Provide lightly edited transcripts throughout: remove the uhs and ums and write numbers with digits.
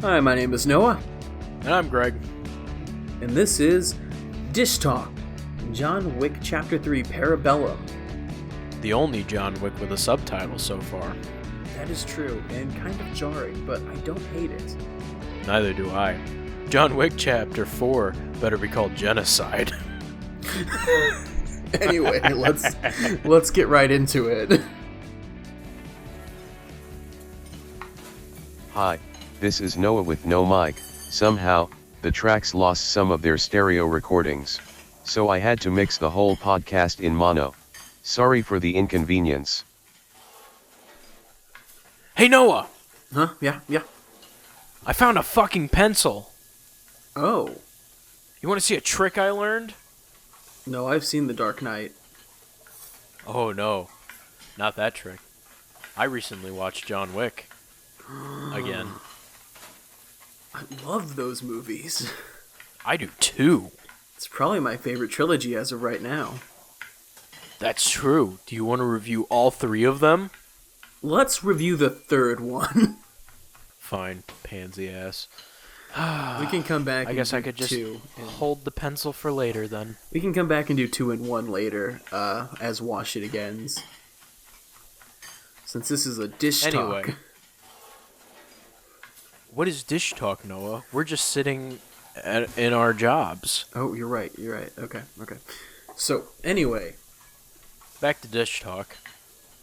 Hi, my name is Noah. And I'm Greg. And this is Dish Talk, John Wick Chapter 3, Parabellum. The only John Wick with a subtitle so far. That is true, and kind of jarring, but I don't hate it. Neither do I. John Wick Chapter 4 better be called Genocide. Anyway, let's get right into it. Hi, this is Noah with no mic. Somehow, the tracks lost some of their stereo recordings, so I had to mix the whole podcast in mono. Sorry for the inconvenience. Hey Noah! Huh? Yeah. I found a fucking pencil. Oh. You want to see a trick I learned? No, I've seen The Dark Knight. Oh no, not that trick. I recently watched John Wick. Again. I love those movies. I do too. It's probably my favorite trilogy as of right now. That's true. Do you want to review all three of them? Let's review the third one. Fine, pansy ass. We can come back I guess and I could do just two. hold the pencil for later then. We can come back and do 2 and 1 later, as Wash It Agains. Since this is a dish Anyway. talk. What is dish talk, Noah? We're just sitting in our jobs. Oh, you're right. Okay. So, anyway. Back to dish talk.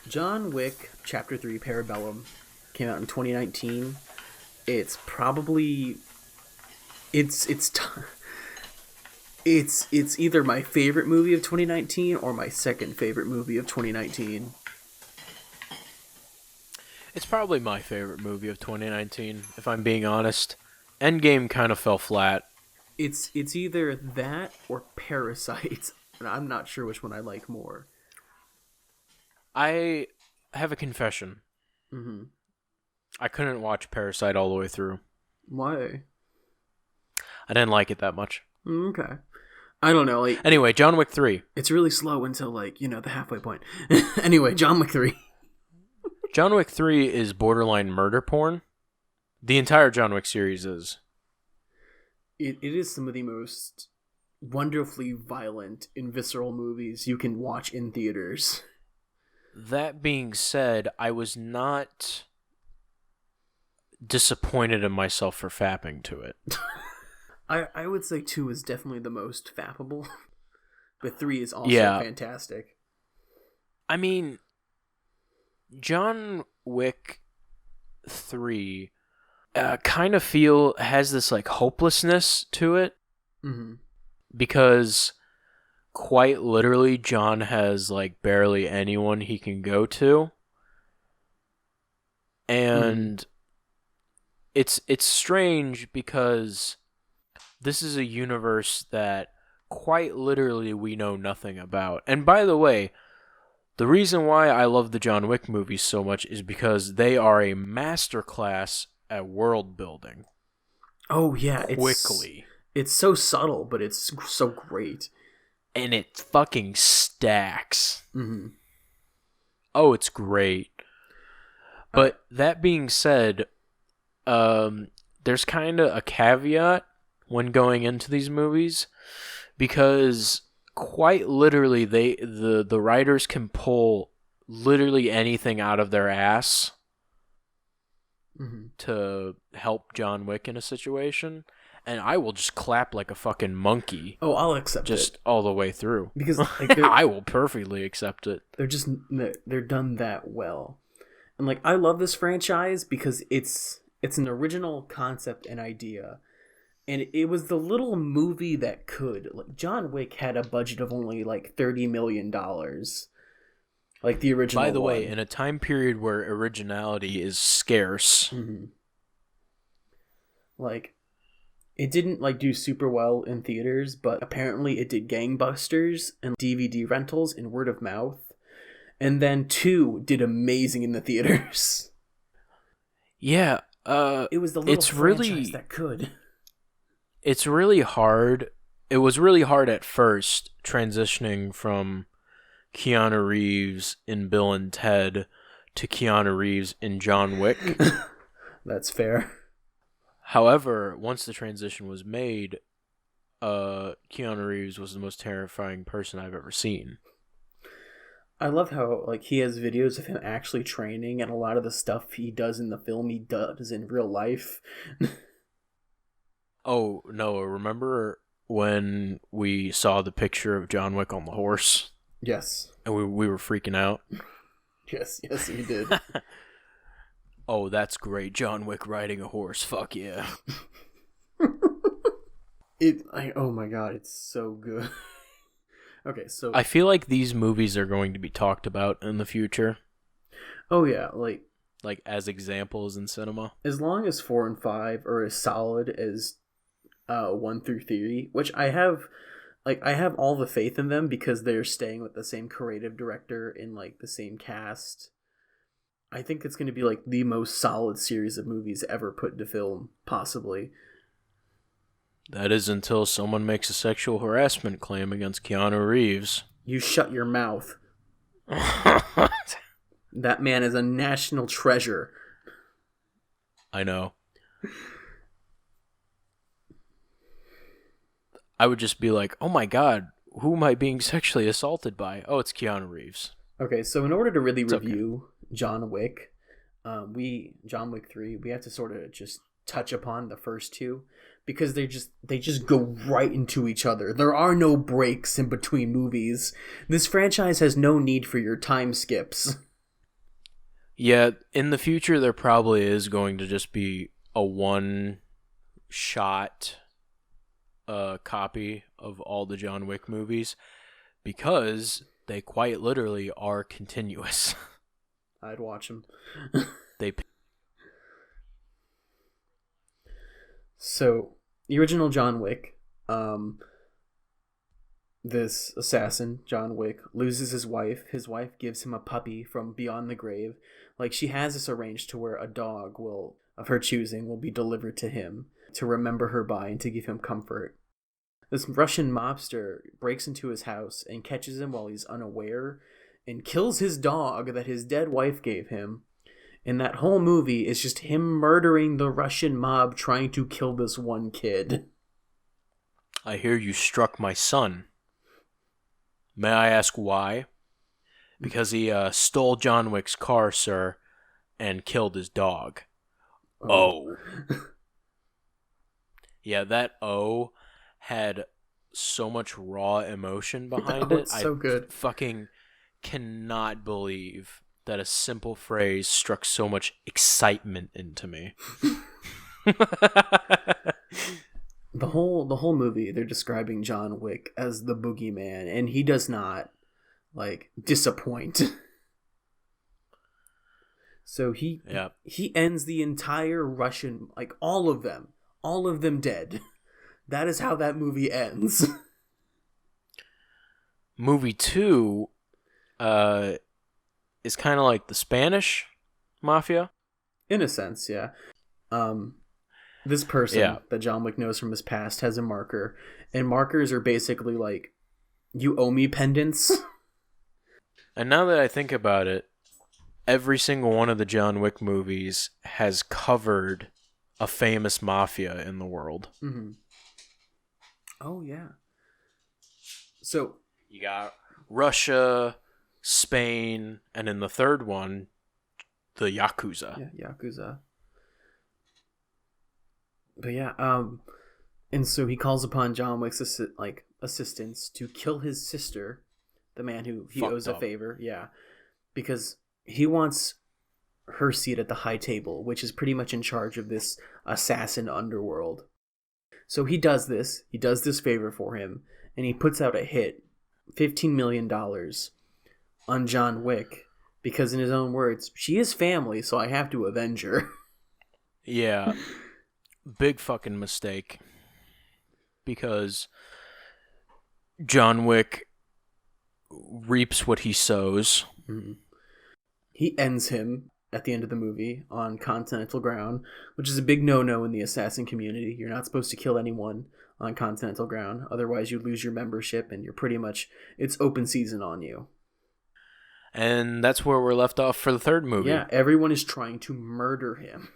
John Wick Chapter 3 Parabellum came out in 2019. It's probably... It's either my favorite movie of 2019 or my second favorite movie of 2019. It's probably my favorite movie of 2019, if I'm being honest. Endgame kind of fell flat. It's either that or Parasite, and I'm not sure which one I like more. I have a confession. Mm-hmm. I couldn't watch Parasite all the way through. Why? I didn't like it that much. Okay. I don't know, like... Anyway, John Wick 3. It's really slow until, like, the halfway point. Anyway, John Wick 3. John Wick 3 is borderline murder porn. The entire John Wick series is. It is some of the most wonderfully violent and visceral movies you can watch in theaters. That being said, I was not disappointed in myself for fapping to it. I would say 2 is definitely the most fappable, but 3 is also fantastic. I mean, John Wick 3 kind of has this like hopelessness to it. Mm-hmm. Because quite literally John has like barely anyone he can go to. And it's strange because this is a universe that quite literally we know nothing about. And by the way, the reason why I love the John Wick movies so much is because they are a masterclass at world building. Oh yeah, quickly. It's so subtle, but it's so great. And it fucking stacks. Mm-hmm. Oh, it's great. But that being said, there's kind of a caveat when going into these movies, because quite literally the writers can pull literally anything out of their ass to help John Wick in a situation, and I will just clap like a fucking monkey. Oh, I'll accept just all the way through, because like, I will perfectly accept it. They're done that well, and like I love this franchise because it's an original concept and idea. And it was the little movie that could. Like, John Wick had a budget of only like $30 million. Like the original By the one. way, in a time period where originality is scarce. Mm-hmm. Like, it didn't like do super well in theaters, but apparently it did gangbusters and DVD rentals and word of mouth. And then 2 did amazing in the theaters. Yeah, it was the little franchise that could. It's really hard. It was really hard at first transitioning from Keanu Reeves in Bill and Ted to Keanu Reeves in John Wick. That's fair. However, once the transition was made, Keanu Reeves was the most terrifying person I've ever seen. I love how like he has videos of him actually training, and a lot of the stuff he does in the film he does in real life. Oh, Noah, remember when we saw the picture of John Wick on the horse? Yes. And we were freaking out? Yes, we did. Oh, that's great. John Wick riding a horse. Fuck yeah. Oh my god, it's so good. Okay, so I feel like these movies are going to be talked about in the future. Oh yeah, like as examples in cinema. As long as 4 and 5 are as solid as 1 through 3, which I have all the faith in them because they're staying with the same creative director in like the same cast. I think it's going to be like the most solid series of movies ever put into film, possibly. That is until someone makes a sexual harassment claim against Keanu Reeves. You shut your mouth. That man is a national treasure. I know. I would just be like, oh my god, who am I being sexually assaulted by? Oh, it's Keanu Reeves. Okay, so in order to really review John Wick, John Wick 3, we have to sort of just touch upon the first two because they just go right into each other. There are no breaks in between movies. This franchise has no need for your time skips. Yeah, in the future there probably is going to just be a one-shot copy of all the John Wick movies because they quite literally are continuous. I'd watch them. So, the original John Wick, this assassin, John Wick, loses his wife. His wife gives him a puppy from beyond the grave. Like, she has this arranged to where a dog of her choosing will be delivered to him to remember her by and to give him comfort. This Russian mobster breaks into his house and catches him while he's unaware and kills his dog that his dead wife gave him. And that whole movie is just him murdering the Russian mob trying to kill this one kid. I hear you struck my son. May I ask why? Because he stole John Wick's car, sir, and killed his dog. Oh. Yeah, that O had so much raw emotion behind it. It's so good. Fucking cannot believe that a simple phrase struck so much excitement into me. The whole movie, they're describing John Wick as the boogeyman, and he does not disappoint. So he ends the entire Russian, all of them dead. That is how that movie ends. Movie 2 is kind of like the Spanish mafia. In a sense, yeah. This person that John Wick knows from his past has a marker, and markers are basically like, you owe me pendants. And now that I think about it, every single one of the John Wick movies has covered a famous mafia in the world. Mm-hmm. Oh, yeah. So you got Russia, Spain, and in the third one, the Yakuza. Yeah, Yakuza. But yeah, and so he calls upon John Wick's assistants to kill his sister, the man who he owes a favor. Yeah, because he wants her seat at the high table, which is pretty much in charge of this assassin underworld. So he does this favor for him, and he puts out a hit, $15 million on John Wick, because in his own words, she is family, so I have to avenge her. Yeah. Big fucking mistake. Because John Wick reaps what he sows. Mm-hmm. He ends him at the end of the movie on continental ground, which is a big no-no in the assassin community. You're not supposed to kill anyone on continental ground, otherwise you lose your membership and it's open season on you. And that's where we're left off for the third movie. Yeah, everyone is trying to murder him.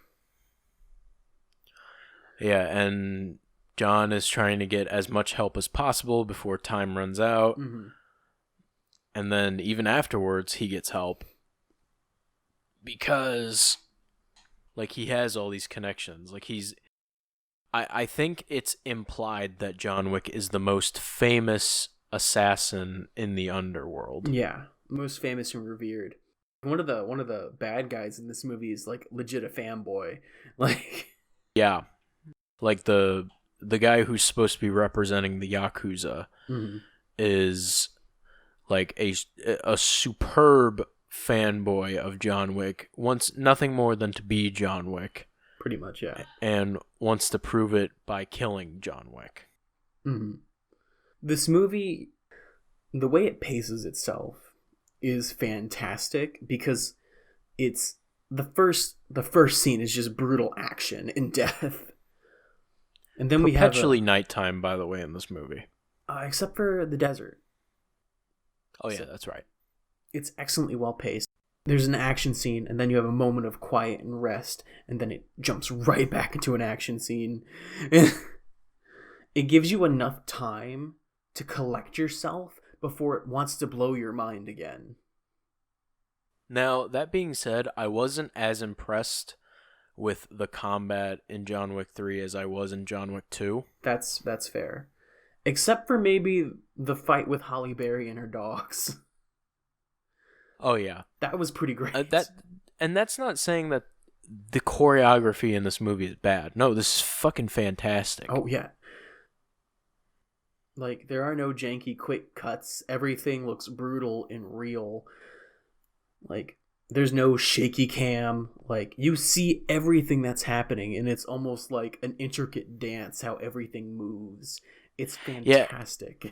Yeah, and John is trying to get as much help as possible before time runs out. Mm-hmm. And then even afterwards, he gets help. Because, like, he has all these connections. Like, I think it's implied that John Wick is the most famous assassin in the underworld. Yeah, most famous and revered. One of the bad guys in this movie is like legit a fanboy. Like, Yeah. Like, the guy who's supposed to be representing the Yakuza mm-hmm. is, like, a superb fanboy of John Wick, wants nothing more than to be John Wick. Pretty much, yeah. And wants to prove it by killing John Wick. Mm-hmm. This movie, the way it paces itself is fantastic because it's the first scene is just brutal action and death. And then we have perpetually nighttime, by the way, in this movie. Except for the desert. Oh yeah, that's right. It's excellently well paced. There's an action scene, and then you have a moment of quiet and rest, and then it jumps right back into an action scene. It gives you enough time to collect yourself before it wants to blow your mind again. Now, that being said, I wasn't as impressed with the combat in John Wick 3 as I was in John Wick 2. That's fair. Except for maybe the fight with Halle Berry and her dogs. Oh yeah, that was pretty great. That's not saying that the choreography in this movie is bad. No, this is fucking fantastic. Oh yeah. Like, there are no janky quick cuts. Everything looks brutal and real. Like, there's no shaky cam. Like, you see everything that's happening, and it's almost like an intricate dance how everything moves. It's fantastic. Yeah.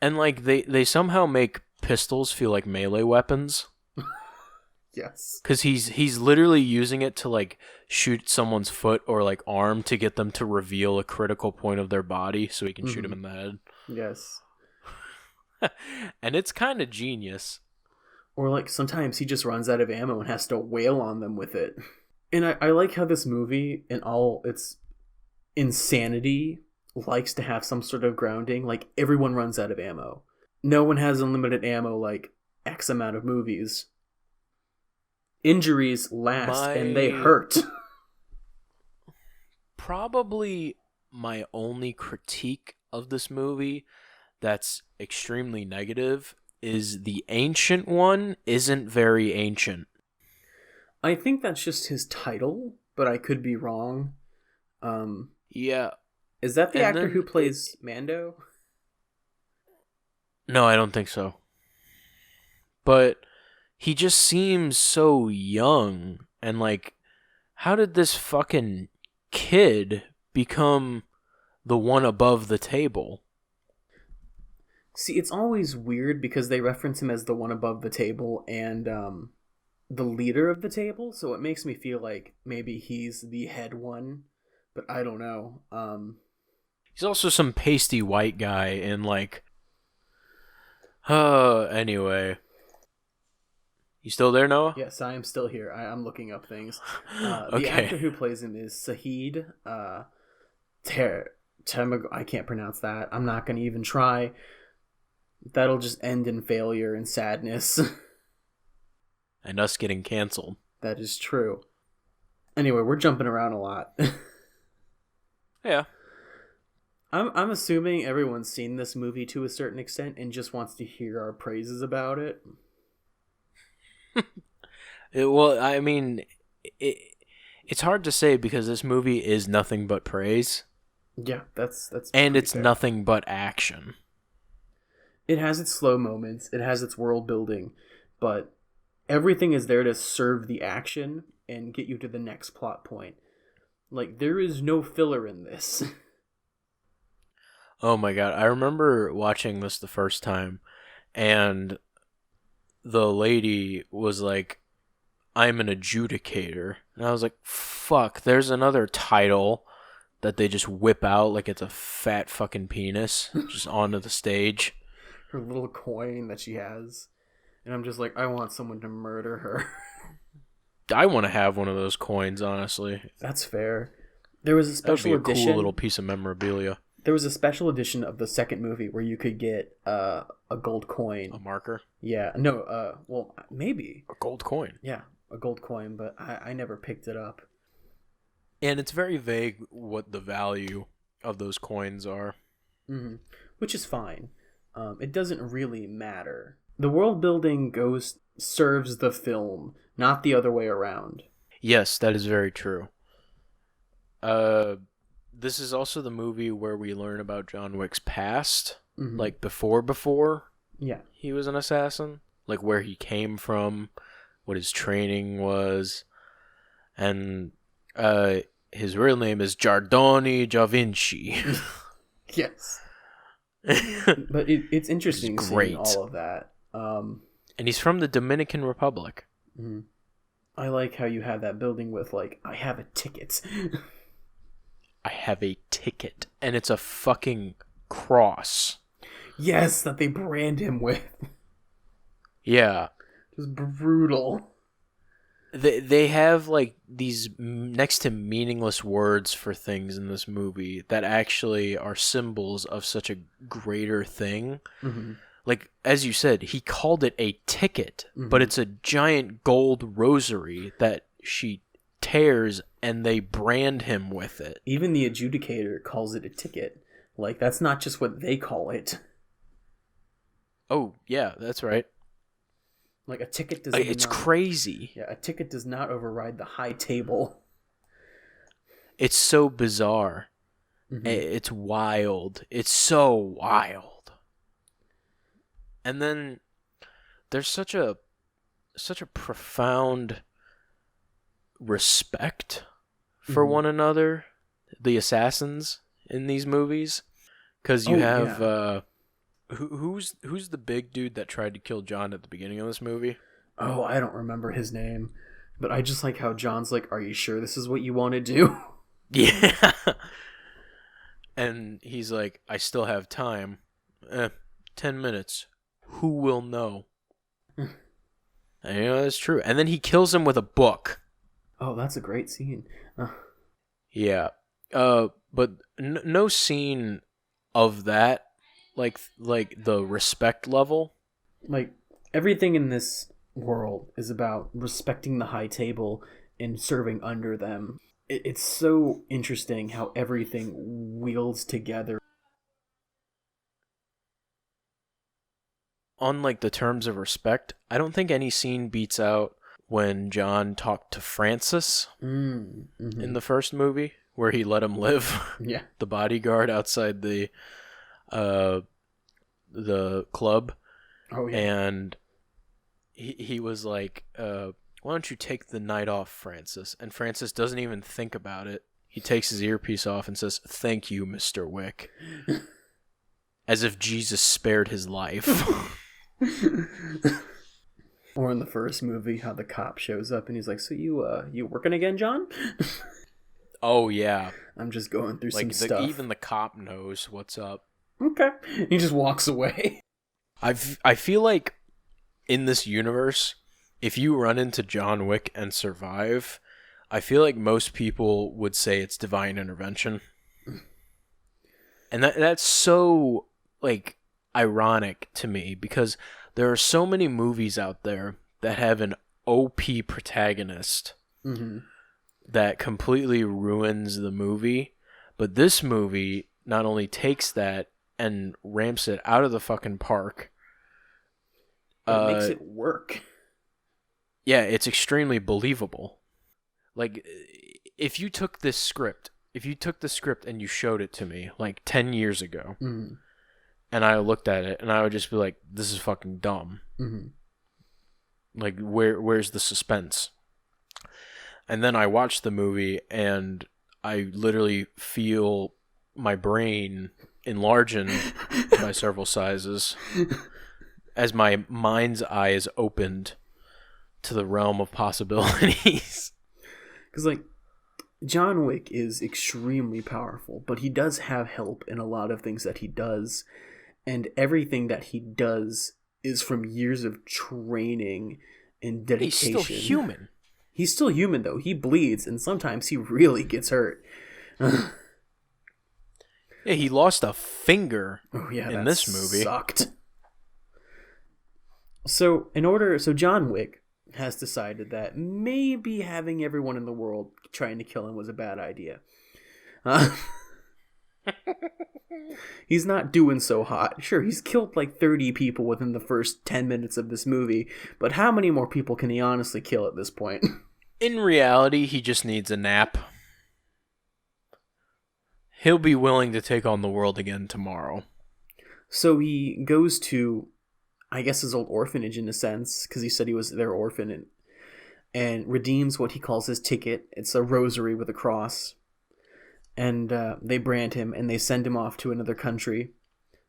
And, like, they somehow make pistols feel like melee weapons. Yes. Because he's literally using it to, like, shoot someone's foot or, like, arm to get them to reveal a critical point of their body so he can shoot them in the head. Yes. And it's kind of genius. Or, like, sometimes he just runs out of ammo and has to wail on them with it. And I like how this movie, in all its insanity, likes to have some sort of grounding. Like, everyone runs out of ammo. No one has unlimited ammo like X amount of movies. Injuries last and they hurt. Probably my only critique of this movie that's extremely negative is the Ancient One isn't very ancient. I think that's just his title, but I could be wrong. Yeah. Is that the actor who plays Mando? No, I don't think so. But he just seems so young, and like, how did this fucking kid become the one above the table? See, it's always weird because they reference him as the one above the table and the leader of the table, so it makes me feel like maybe he's the head one, but I don't know. He's also some pasty white guy in, like... anyway. You still there, Noah? Yes, I am still here. I'm looking up things. Okay. The actor who plays him is Sahid I can't pronounce that. I'm not going to even try. That'll just end in failure and sadness. And us getting canceled. That is true. Anyway, we're jumping around a lot. Yeah. I'm assuming everyone's seen this movie to a certain extent and just wants to hear our praises about it. Well, I mean, it's hard to say because this movie is nothing but praise. Yeah, that's and it's fair. Nothing but action. It has its slow moments, it has its world building, but everything is there to serve the action and get you to the next plot point. Like, there is no filler in this. Oh my god, I remember watching this the first time, and the lady was like, I'm an adjudicator. And I was like, fuck, there's another title that they just whip out like it's a fat fucking penis just onto the stage. Her little coin that she has. And I'm just like, I want someone to murder her. I want to have one of those coins, honestly. That's fair. There was a That would be special a edition. cool little piece of memorabilia. There was a special edition of the second movie where you could get a gold coin. A marker? Yeah, no, well, maybe. A gold coin. Yeah, a gold coin, but I never picked it up. And it's very vague what the value of those coins are. Mm-hmm. Which is fine. It doesn't really matter. The world building serves the film, not the other way around. Yes, that is very true. This is also the movie where we learn about John Wick's past, like before Yeah. he was an assassin, like where he came from, what his training was, and his real name is Giardoni Da Vinci. Yes. But it's interesting It's seeing great. all of that. And he's from the Dominican Republic. I like how you have that building with, like, I have a ticket. I have a ticket, and it's a fucking cross. Yes, that they brand him with. Yeah. Just brutal. They have, like, these next to meaningless words for things in this movie that actually are symbols of such a greater thing. Mm-hmm. Like, as you said, he called it a ticket, but it's a giant gold rosary that she tears and they brand him with it. Even the adjudicator calls it a ticket. Like, that's not just what they call it. Oh, yeah, that's right. Like, a ticket does It's crazy. Yeah, a ticket does not override the high table. It's so bizarre. It's wild. It's so wild. And then there's such a profound respect for one another, the assassins in these movies, because you have who's the big dude that tried to kill John at the beginning of this movie? Oh, I don't remember his name, but I just like how John's like, "Are you sure this is what you want to do?" Yeah. And he's like, "I still have time. 10 minutes. Who will know?" And that's true. And then he kills him with a book. Oh, that's a great scene. Yeah. But no scene of that, like the respect level. Like, everything in this world is about respecting the high table and serving under them. It's so interesting how everything wields together. On, like, the terms of respect, I don't think any scene beats out when John talked to Francis in the first movie, where he let him live. Yeah. The bodyguard outside the club. Oh, yeah. And he was like, "Why don't you take the night off, Francis?" And Francis doesn't even think about it. He takes his earpiece off and says, "Thank you, Mr. Wick." As if Jesus spared his life. Or in the first movie, how the cop shows up and he's like, "So you working again, John?" Oh, yeah. I'm just going through some Like, stuff. even the cop knows what's up. Okay. He just walks away. I feel like in this universe, if you run into John Wick and survive, I feel like most people would say it's divine intervention. And that's so, like, ironic to me, because there are so many movies out there that have an OP protagonist that completely ruins the movie, but this movie not only takes that and ramps it out of the fucking park, It makes it work. yeah, it's extremely believable. Like, if you took this script and you showed it to me like 10 years ago, and I looked at it and I would just be like, "This is fucking dumb." Like, where's the suspense? And then I watch the movie and I literally feel my brain enlarging by several sizes as my mind's eye is opened to the realm of possibilities. Because, like, John Wick is extremely powerful, but he does have help in a lot of things that he does. And everything that he does is from years of training and dedication. He's still human. He's still human, though. He bleeds, and sometimes he really gets hurt. Yeah, he lost a finger in this movie. Sucked. So John Wick has decided that maybe having everyone in the world trying to kill him was a bad idea. He's not doing so hot. Sure, he's killed like 30 people within the first 10 minutes of this movie, but how many more people can he honestly kill at this point? In reality, he just needs a nap. He'll be willing to take on the world again tomorrow. So he goes to, I guess, his old orphanage in a sense, because he said he was their orphan, and redeems what he calls his ticket. It's a rosary with a cross. And they brand him, and they send him off to another country,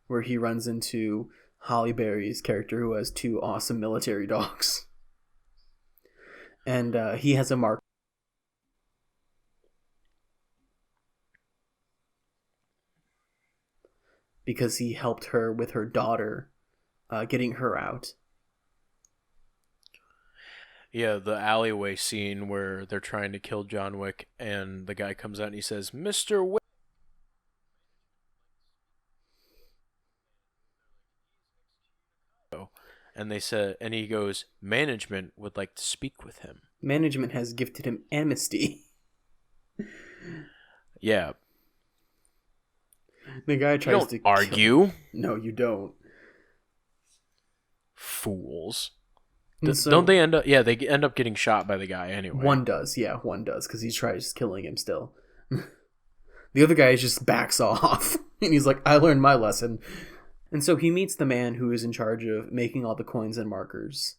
where he runs into Holly Berry's character, who has 2 awesome military dogs. And he has a mark. Because he helped her with her daughter, getting her out. Yeah, the alleyway scene where they're trying to kill John Wick, and the guy comes out and he says, "Mr. Wick." And he goes, "Management would like to speak with him." Management has gifted him amnesty. Yeah. The guy tries to argue. No, you don't. Fools. So, don't they end up? Yeah, they end up getting shot by the guy anyway. One does, because he tries killing him still. The other guy just backs off, and he's like, "I learned my lesson." And so he meets the man who is in charge of making all the coins and markers,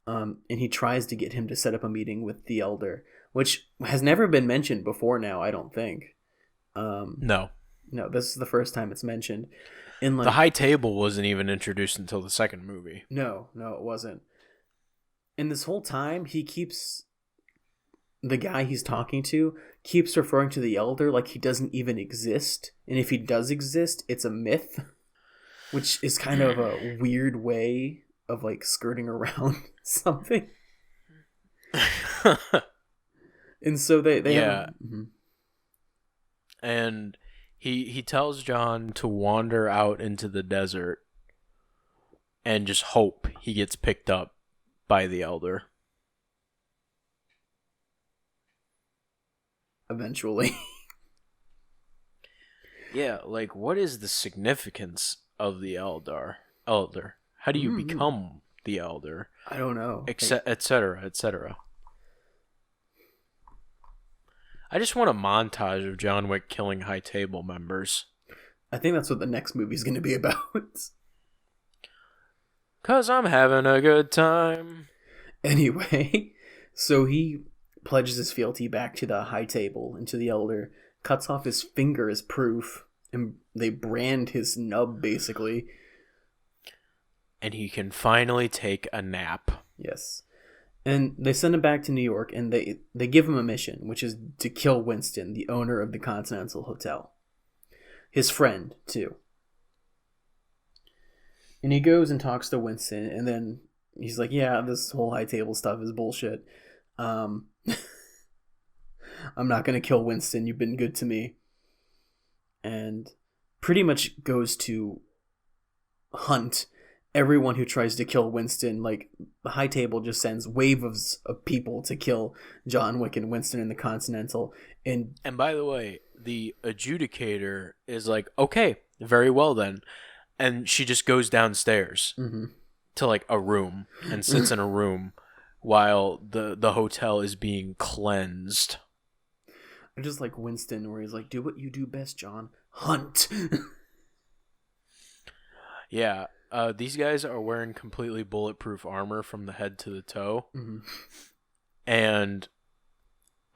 and he tries to get him to set up a meeting with the Elder, which has never been mentioned before now, I don't think. No, this is the first time it's mentioned. The High Table wasn't even introduced until the second movie. No, it wasn't. And this whole time, the guy he's talking to keeps referring to the Elder like he doesn't even exist. And if he does exist, it's a myth, which is kind of a weird way of like skirting around something. And so they yeah. And he tells John to wander out into the desert and just hope he gets picked up by the Elder. Eventually. Yeah, like, what is the significance of the Elder? How do you become the Elder? I don't know. Etc. etc. I just want a montage of John Wick killing High Table members. I think that's what the next movie's going to be about. 'Cause I'm having a good time. Anyway, so he pledges his fealty back to the High Table and to the Elder, cuts off his finger as proof, and they brand his nub, basically. And he can finally take a nap. Yes. And they send him back to New York, and they give him a mission, which is to kill Winston, the owner of the Continental Hotel. His friend, too. And he goes and talks to Winston, and then he's like, "Yeah, this whole High Table stuff is bullshit. I'm not going to kill Winston. You've been good to me." And pretty much goes to hunt everyone who tries to kill Winston. Like, the High Table just sends waves of people to kill John Wick and Winston in the Continental. And by the way, the adjudicator is like, "Okay, very well then." And she just goes downstairs to like a room and sits in a room while the hotel is being cleansed. I just like Winston, where he's like, "Do what you do best, John. Hunt." Yeah. These guys are wearing completely bulletproof armor from the head to the toe. Mm-hmm. And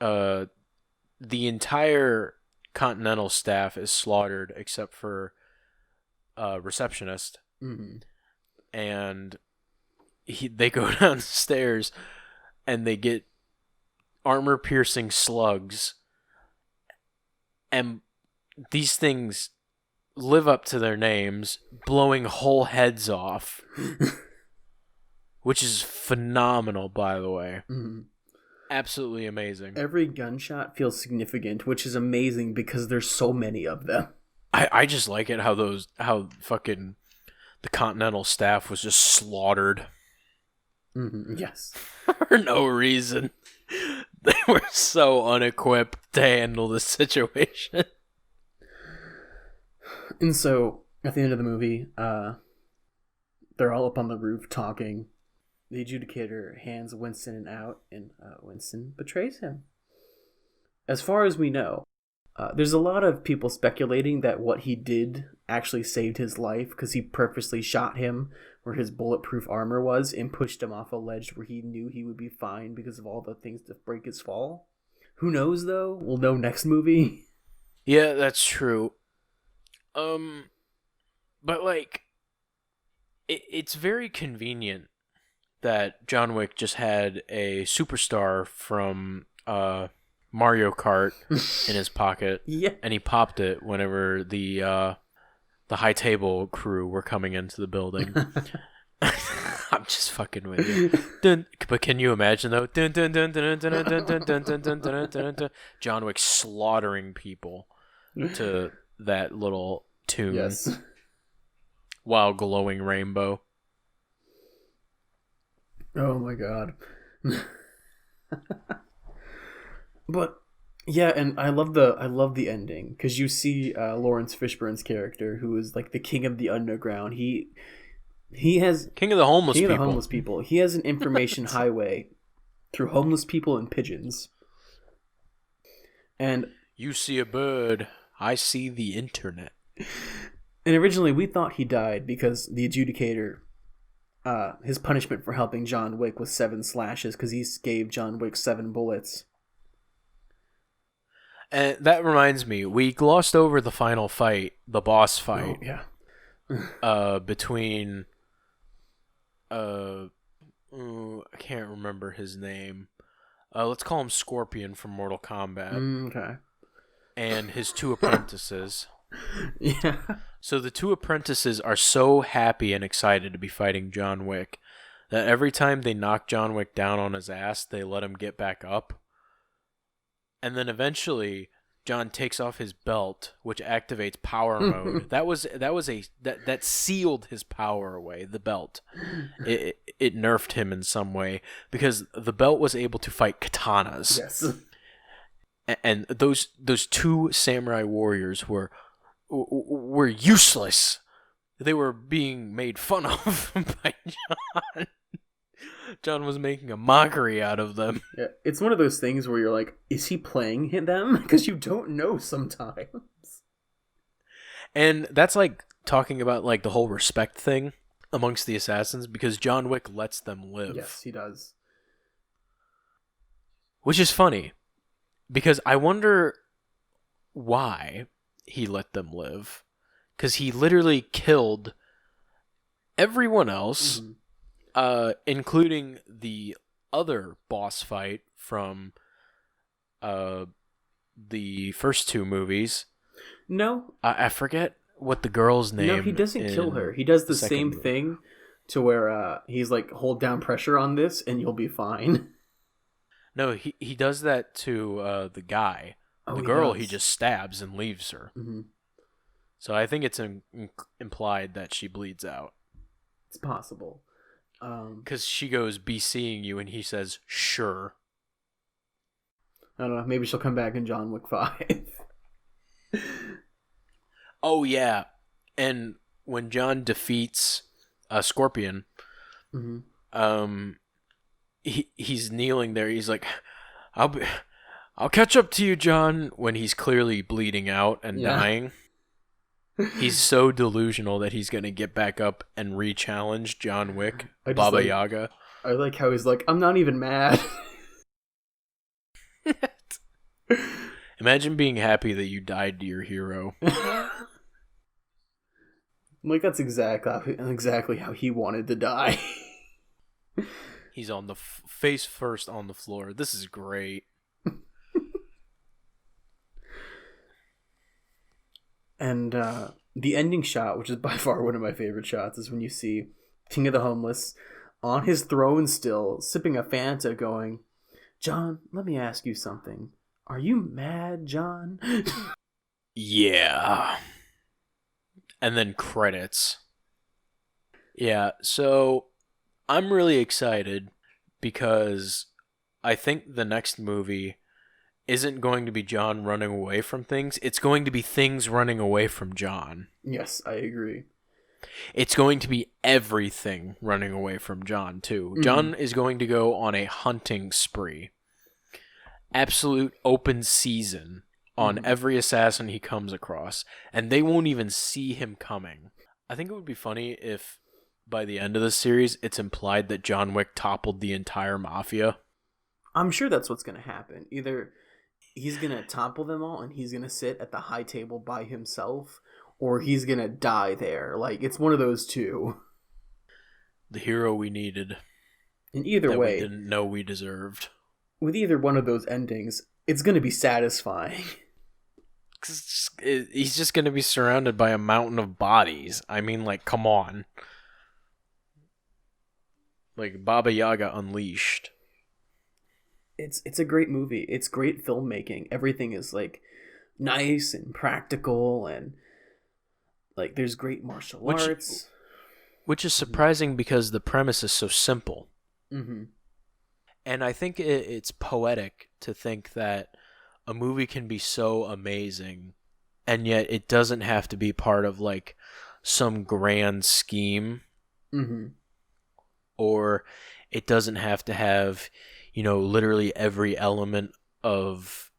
the entire Continental staff is slaughtered except for receptionist. Mm-hmm. And they go downstairs and they get armor-piercing slugs. And these things live up to their names, blowing whole heads off. Which is phenomenal, by the way. Mm-hmm. absolutely amazing. Every gunshot feels significant, which is amazing because there's so many of them. I just like it how fucking the Continental staff was just slaughtered. Mm-hmm. Yes. For no reason. They were so unequipped to handle the situation. And so, at the end of the movie, they're all up on the roof talking. The adjudicator hands Winston out, and Winston betrays him. As far as we know, there's a lot of people speculating that what he did actually saved his life because he purposely shot him where his bulletproof armor was and pushed him off a ledge where he knew he would be fine because of all the things to break his fall. Who knows, though? We'll know next movie. Yeah, that's true. But like, it's very convenient that John Wick just had a superstar from Mario Kart in his pocket, Yeah. and he popped it whenever the high table crew were coming into the building. I'm just fucking with you. But can you imagine though? John Wick slaughtering people to that little tune. Yes. While glowing rainbow. Oh my god. But yeah, and I love the ending because you see Lawrence Fishburne's character, who is like the king of the underground. He has king of the homeless king people. Of the homeless people. He has an information highway through homeless people and pigeons. And you see a bird, I see the internet. And originally we thought he died because the adjudicator, his punishment for helping John Wick was 7 slashes because he gave John Wick 7 bullets. And that reminds me, we glossed over the final fight, the boss fight. Oh, yeah. Between I can't remember his name. Let's call him Scorpion from Mortal Kombat. Okay. And his 2 apprentices. Yeah. So the 2 apprentices are so happy and excited to be fighting John Wick that every time they knock John Wick down on his ass, they let him get back up. And then eventually John takes off his belt, which activates power mode. That sealed his power away, the belt. It nerfed him in some way because the belt was able to fight katanas. Yes. And those 2 samurai warriors were useless. They were being made fun of by John. John was making a mockery out of them. Yeah, it's one of those things where you're like, is he playing them? Because you don't know sometimes. And that's like talking about like the whole respect thing amongst the assassins because John Wick lets them live. Yes, he does. Which is funny because I wonder why he let them live. Because he literally killed everyone else. Mm-hmm. Including the other boss fight from the first 2 movies. No. I forget what the girl's name. No, he doesn't kill her. He does the same thing to where he's like, hold down pressure on this and you'll be fine. No, he does that to the guy. Oh, the girl he just stabs and leaves her. Mm-hmm. So I think it's implied that she bleeds out. It's possible. Because she goes, be seeing you, and he says, sure. I don't know, maybe she'll come back in John Wick 5. Oh, yeah. And when John defeats Scorpion, mm-hmm. He's kneeling there. He's like, I'll catch up to you, John, when he's clearly bleeding out and dying. He's so delusional that he's going to get back up and re-challenge John Wick, Baba Yaga. I like how he's like, I'm not even mad. Imagine being happy that you died to your hero. Like, that's exactly how he wanted to die. He's on the face first on the floor. This is great. And the ending shot, which is by far one of my favorite shots, is when you see King of the Homeless on his throne still, sipping a Fanta going, John, let me ask you something. Are you mad, John? Yeah. And then credits. Yeah, so I'm really excited because I think the next movie isn't going to be John running away from things. It's going to be things running away from John. Yes, I agree. It's going to be everything running away from John, too. Mm-hmm. John is going to go on a hunting spree. Absolute open season on every assassin he comes across. And they won't even see him coming. I think it would be funny if by the end of the series it's implied that John Wick toppled the entire mafia. I'm sure that's what's going to happen. Either he's going to topple them all and he's going to sit at the high table by himself, or he's going to die there. Like, it's one of those two. The hero we needed. In either that way, we didn't know we deserved. With either one of those endings, it's going to be satisfying. He's just going to be surrounded by a mountain of bodies. I mean, like, come on. Like, Baba Yaga unleashed. It's a great movie. It's great filmmaking. Everything is, like, nice and practical, and, like, there's great martial arts. Which is surprising because the premise is so simple. Mm-hmm. And I think it's poetic to think that a movie can be so amazing, and yet it doesn't have to be part of, like, some grand scheme. Mm-hmm. Or it doesn't have to have, literally every element of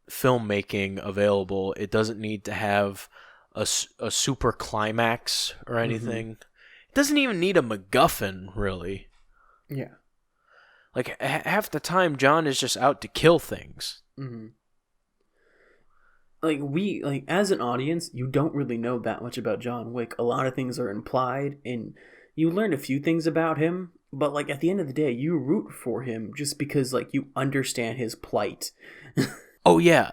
filmmaking available. It doesn't need to have a super climax or anything. Mm-hmm. It doesn't even need a MacGuffin, really. Yeah. Like, half the time, John is just out to kill things. Mm-hmm. Like, as an audience, you don't really know that much about John Wick. A lot of things are implied, and you learn a few things about him, but, like, at the end of the day, you root for him just because, like, you understand his plight. Oh, yeah.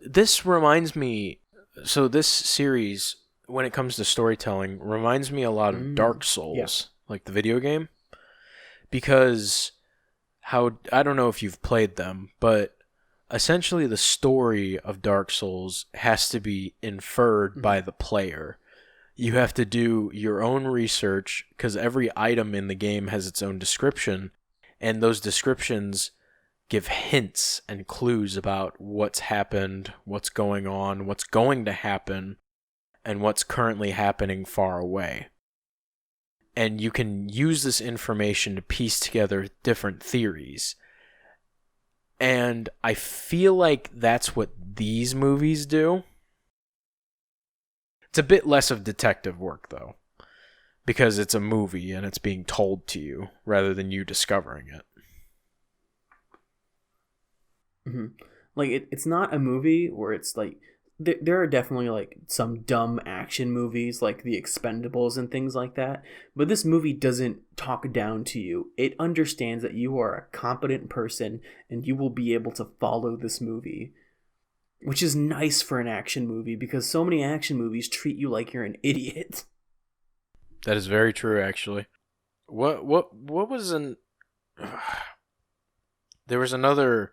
This reminds me... So this series, when it comes to storytelling, reminds me a lot of Dark Souls, like the video game. Because I don't know if you've played them, but essentially the story of Dark Souls has to be inferred by the player. You have to do your own research because every item in the game has its own description, and those descriptions give hints and clues about what's happened, what's going on, what's going to happen, and what's currently happening far away. And you can use this information to piece together different theories. And I feel like that's what these movies do. It's a bit less of detective work, though, because it's a movie and it's being told to you rather than you discovering it. Mm-hmm. Like, it's not a movie where it's like... There are definitely, like, some dumb action movies, like The Expendables and things like that, but this movie doesn't talk down to you. It understands that you are a competent person and you will be able to follow this movie, which is nice for an action movie because so many action movies treat you like you're an idiot. That is very true, actually. What was an... There was another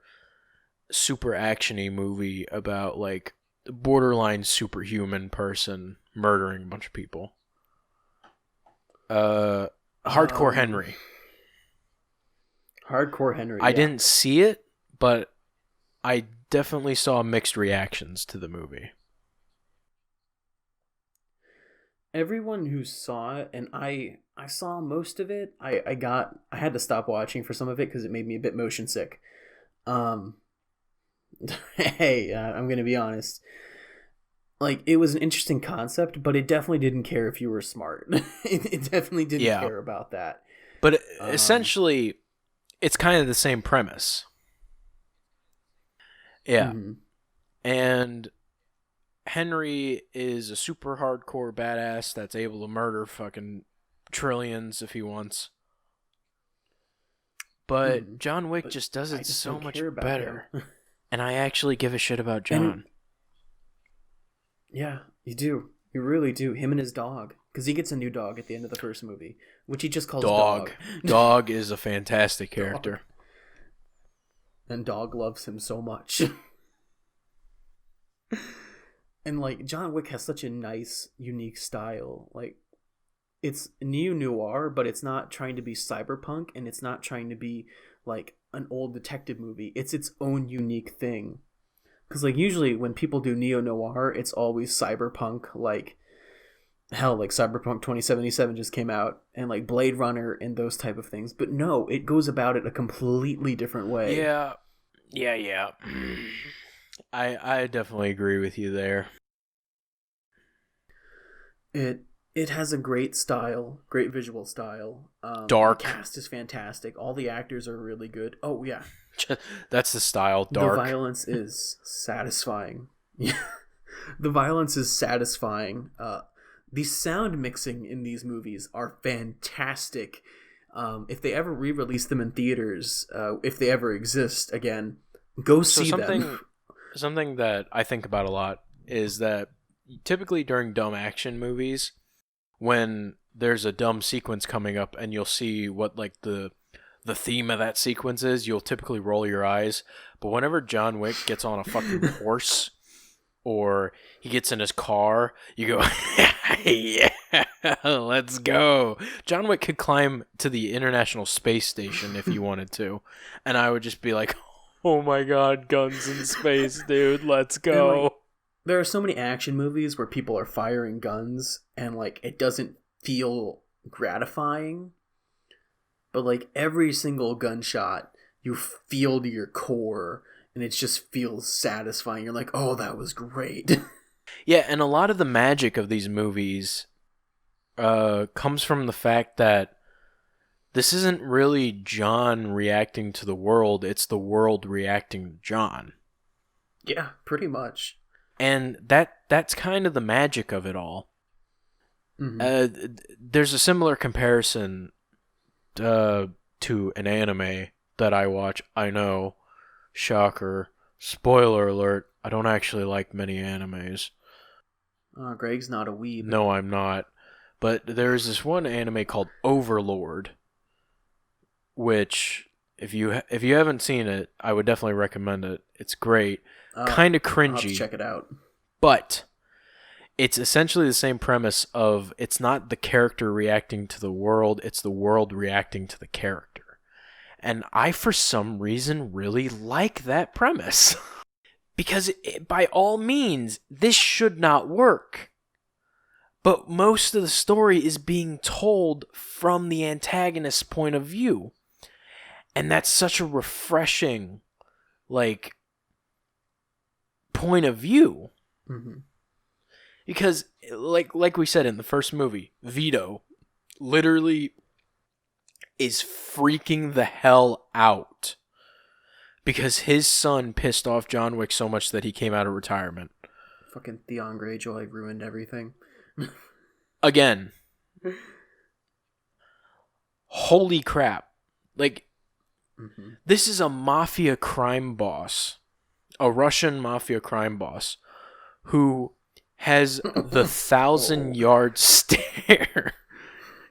super action-y movie about, like, borderline superhuman person murdering a bunch of people. Hardcore Henry. Hardcore Henry. I didn't see it, but I definitely saw mixed reactions to the movie. Everyone who saw it, and I saw most of it. I had to stop watching for some of it because it made me a bit motion sick. Hey, I'm gonna be honest. Like, it was an interesting concept, but it definitely didn't care if you were smart. it definitely didn't care about that. But essentially, it's kind of the same premise. Yeah. Mm-hmm. And Henry is a super hardcore badass that's able to murder fucking trillions if he wants. But John Wick just does it so much better. And I actually give a shit about John. Yeah, you do. You really do. Him and his dog. Because he gets a new dog at the end of the first movie, which he just calls Dog. Dog is a fantastic character. and dog loves him so much. And like John Wick has such a nice, unique style. Like it's neo-noir, but it's not trying to be cyberpunk, and it's not trying to be like an old detective movie. It's its own unique thing. Because like usually when people do neo-noir, it's always cyberpunk. Like hell, like Cyberpunk 2077 just came out, and like Blade Runner and those type of things. But no, it goes about it a completely different way. Yeah. I definitely agree with you there. It has a great style, great visual style. Dark. The cast is fantastic. All the actors are really good. Oh yeah, That's the style. Dark. the violence is satisfying. Yeah, the violence is satisfying. The sound mixing in these movies are fantastic. If they ever re-release them in theaters, if they ever exist again, go see them. Something that I think about a lot is that typically during dumb action movies, when there's a dumb sequence coming up and you'll see what like the theme of that sequence is, you'll typically roll your eyes. But whenever John Wick gets on a fucking horse or he gets in his car, you go, yeah, let's go. John Wick could climb to the International Space Station if he wanted to, and I would just be like, oh my god, guns in space, dude, let's go. Like, there are so many action movies where people are firing guns and like it doesn't feel gratifying, but like every single gunshot you feel to your core and it just feels satisfying. You're like, oh, that was great. Yeah, and a lot of the magic of these movies comes from the fact that this isn't really John reacting to the world, it's the world reacting to John. Yeah, pretty much. And that's kind of the magic of it all. Mm-hmm. There's a similar comparison to an anime that I watch. I know, shocker, spoiler alert, I don't actually like many animes. Greg's not a weeb. No, I'm not. But there's this one anime called Overlord, which if you haven't seen it, I would definitely recommend it. It's great. Kind of cringy. I'll have to check it out. But it's essentially the same premise of it's not the character reacting to the world, it's the world reacting to the character. And I, for some reason, really like that premise. Because by all means, this should not work. But most of the story is being told from the antagonist's point of view. And that's such a refreshing, like, point of view. Mm-hmm. Because, like we said in the first movie, Vito literally is freaking the hell out because his son pissed off John Wick so much that he came out of retirement. Fucking Theon Greyjoy ruined everything. Again. Holy crap. Like, This is a mafia crime boss, a Russian mafia crime boss, who has the 1,000-yard stare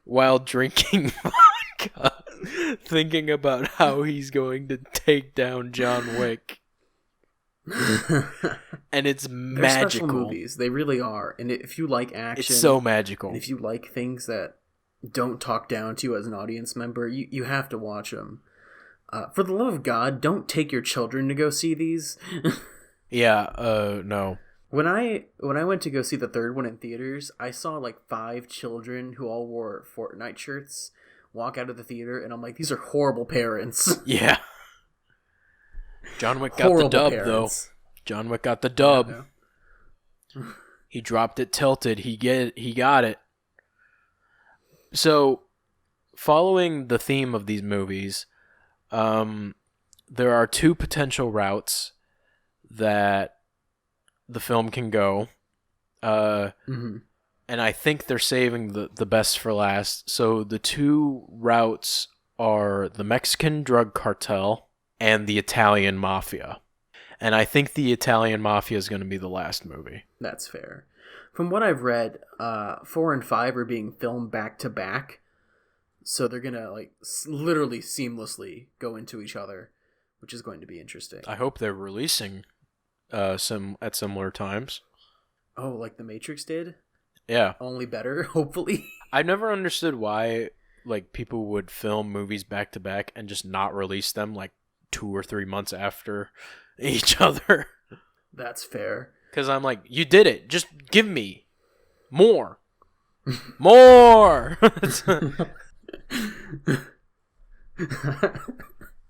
while drinking vodka, thinking about how he's going to take down John Wick. And it's magical. They're special movies. They really are. And if you like action, it's so magical. And if you like things that don't talk down to you as an audience member, you have to watch them. For the love of God, don't take your children to go see these. No. When I went to go see the third one in theaters, I saw like 5 children who all wore Fortnite shirts walk out of the theater, and I'm like, these are horrible parents. Yeah. John Wick got the dub, parents. Though. John Wick got the dub. He dropped it tilted. He got it. So, following the theme of these movies, there are 2 potential routes that the film can go. And I think they're saving the best for last. So the 2 routes are the Mexican drug cartel and the Italian mafia. And I think the Italian mafia is going to be the last movie. That's fair. From what I've read, 4 and 5 are being filmed back to back. So they're going to like literally seamlessly go into each other, which is going to be interesting. I hope they're releasing some at similar times. Oh, like The Matrix did? Yeah. Only better, hopefully. I never understood why like people would film movies back to back and just not release them like 2 or 3 months after each other. That's fair. Because I'm like, you did it. Just give me more. More!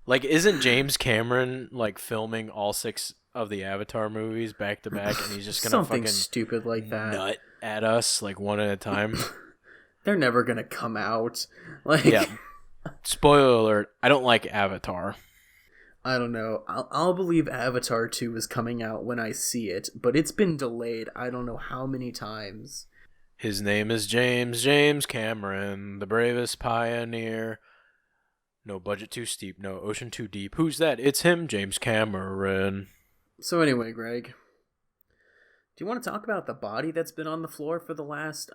Like, isn't James Cameron like filming all 6 of the Avatar movies back to back, and he's just gonna Something fucking stupid like that. nut at us like one at a time? They're never gonna come out. Like, Yeah. Spoiler alert: I don't like Avatar. I don't know. I'll believe Avatar 2 is coming out when I see it, but it's been delayed I don't know how many times. His name is James Cameron, the bravest pioneer. No budget too steep, no ocean too deep. Who's that? It's him, James Cameron. So anyway, Greg, do you want to talk about the body that's been on the floor for the last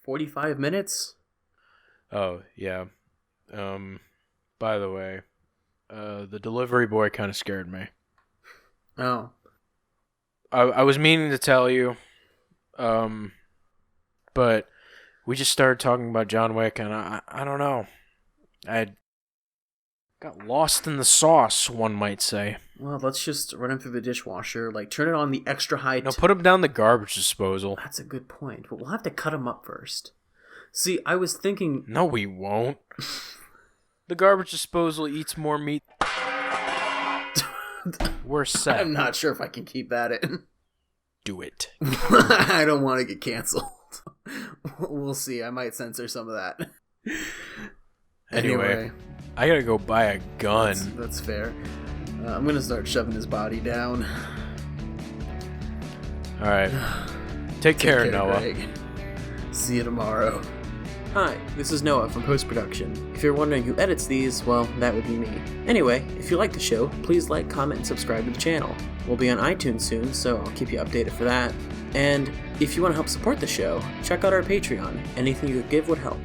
45 minutes? Oh, yeah. By the way, the delivery boy kind of scared me. Oh. I was meaning to tell you, but we just started talking about John Wick, and I don't know. I got lost in the sauce, one might say. Well, let's just run him through the dishwasher. Like, turn it on the extra high... No, put him down the garbage disposal. That's a good point, but we'll have to cut him up first. See, I was thinking... No, we won't. The garbage disposal eats more meat. We're set. I'm not sure if I can keep that in. Do it. I don't want to get canceled. We'll see. I might censor some of that. Anyway, I gotta go buy a gun. That's fair. I'm gonna start shoving his body down. Alright. Take care, Noah. Greg. See you tomorrow. Hi, this is Noah from Post Production. If you're wondering who edits these, well, that would be me. Anyway, if you like the show, please like, comment, and subscribe to the channel. We'll be on iTunes soon, so I'll keep you updated for that. And if you want to help support the show, check out our Patreon. Anything you could give would help.